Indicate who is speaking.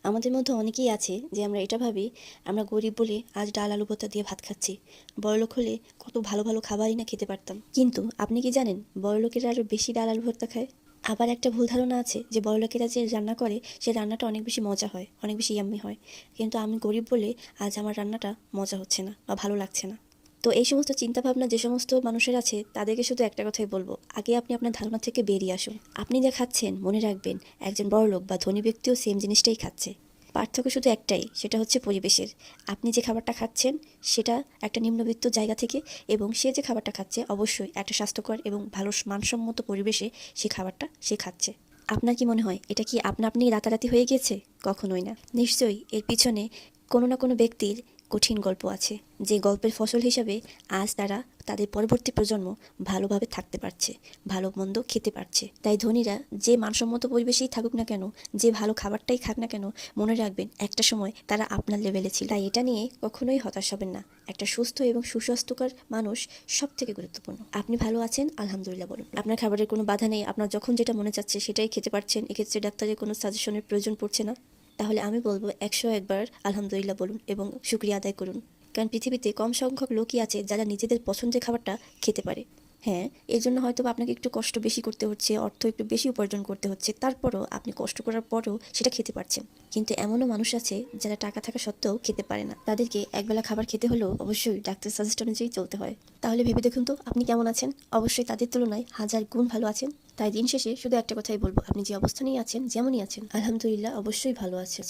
Speaker 1: আমাদের মধ্যে অনেকেই আছে যে আমরা এটা ভাবি আমরা গরিব বলে আজ ডাল আলু ভর্তা দিয়ে ভাত খাচ্ছি, বড়লোক হলে কত ভালো ভালো খাবারই না খেতে পারতাম। কিন্তু আপনি কি জানেন বড়লোকেরা আরও বেশি ডাল আলু ভর্তা খায়? আবার একটা ভুল ধারণা আছে যে বড়লোকেরা যে রান্না করে সে রান্নাটা অনেক বেশি মজা হয়, অনেক বেশি ইয়াম্মি হয়, কিন্তু আমি গরিব বলে আজ আমার রান্নাটা মজা হচ্ছে না বা ভালো লাগছে না। তো এই সমস্ত চিন্তাভাবনা যে সমস্ত মানুষের আছে তাদেরকে শুধু একটা কথাই বলবো, আগে আপনি আপনার ধারণা থেকে বেরিয়ে আসুন। আপনি যা খাচ্ছেন মনে রাখবেন একজন বড়লোক বা ধনী ব্যক্তিও সেম জিনিসটাই খাচ্ছে। পার্থক্য শুধু একটাই, সেটা হচ্ছে পরিবেশের। আপনি যে খাবারটা খাচ্ছেন সেটা একটা নিম্নবিত্ত জায়গা থেকে, এবং সে যে খাবারটা খাচ্ছে অবশ্যই একটা স্বাস্থ্যকর এবং ভালো মানসম্মত পরিবেশে সে খাবারটা সে খাচ্ছে। আপনার কি মনে হয় এটা কি আপনা আপনি রাতারাতি হয়ে গেছে? কখনোই না। নিশ্চয়ই এর পিছনে কোনো না কোনো ব্যক্তির কঠিন গল্প আছে, যে গল্পের ফসল হিসাবে আজ তারা তাদের পরবর্তী প্রজন্ম ভালোভাবে থাকতে পারছে, ভালো মন্দ খেতে পারছে। তাই ধনীরা যে মানসম্মত পরিবেশেই থাকুক না কেন, যে ভালো খাবারটাই খাক না কেন, মনে রাখবেন একটা সময় তারা আপনার লেভেলে ছিল। তাই এটা নিয়ে কখনোই হতাশ হবেন না। একটা সুস্থ এবং সুস্বাস্থ্যকর মানুষ সব থেকে গুরুত্বপূর্ণ। আপনি ভালো আছেন আলহামদুলিল্লাহ বলুন। আপনার খাবারের কোনো বাধা নেই, আপনার যখন যেটা মনে চাচ্ছে সেটাই খেতে পারছেন, এক্ষেত্রে ডাক্তারের কোনো সাজেশনের প্রয়োজন পড়ছে না, তাহলে আমি বলবো 101 বার আলহামদুলিল্লাহ বলুন এবং শুকরিয়া আদায় করুন। কারণ পৃথিবীতে কম সংখ্যক লোকই আছে যারা নিজেদের পছন্দের খাবারটা খেতে পারে। হ্যাঁ, এর জন্য হয়তো আপনাকে একটু কষ্ট বেশি করতে হচ্ছে, অর্থ একটু বেশি উপার্জন করতে হচ্ছে, তারপরও আপনি কষ্ট করার পরও সেটা খেতে পারছেন। কিন্তু এমনও মানুষ আছে যারা টাকা থাকা সত্ত্বেও খেতে পারে না, তাদেরকে একবেলা খাবার খেতে হলেও অবশ্যই ডাক্তার সাজেস্ট অনুযায়ী চলতে হয়। তাহলে ভেবে দেখুন তো আপনি কেমন আছেন? অবশ্যই তাদের তুলনায় হাজার গুণ ভালো আছেন। তাই দিন শেষে শুধু একটা কথাই বলবো, আপনি যে অবস্থানেই আছেন, যেমনই আছেন, আলহামদুলিল্লাহ অবশ্যই ভালো আছেন।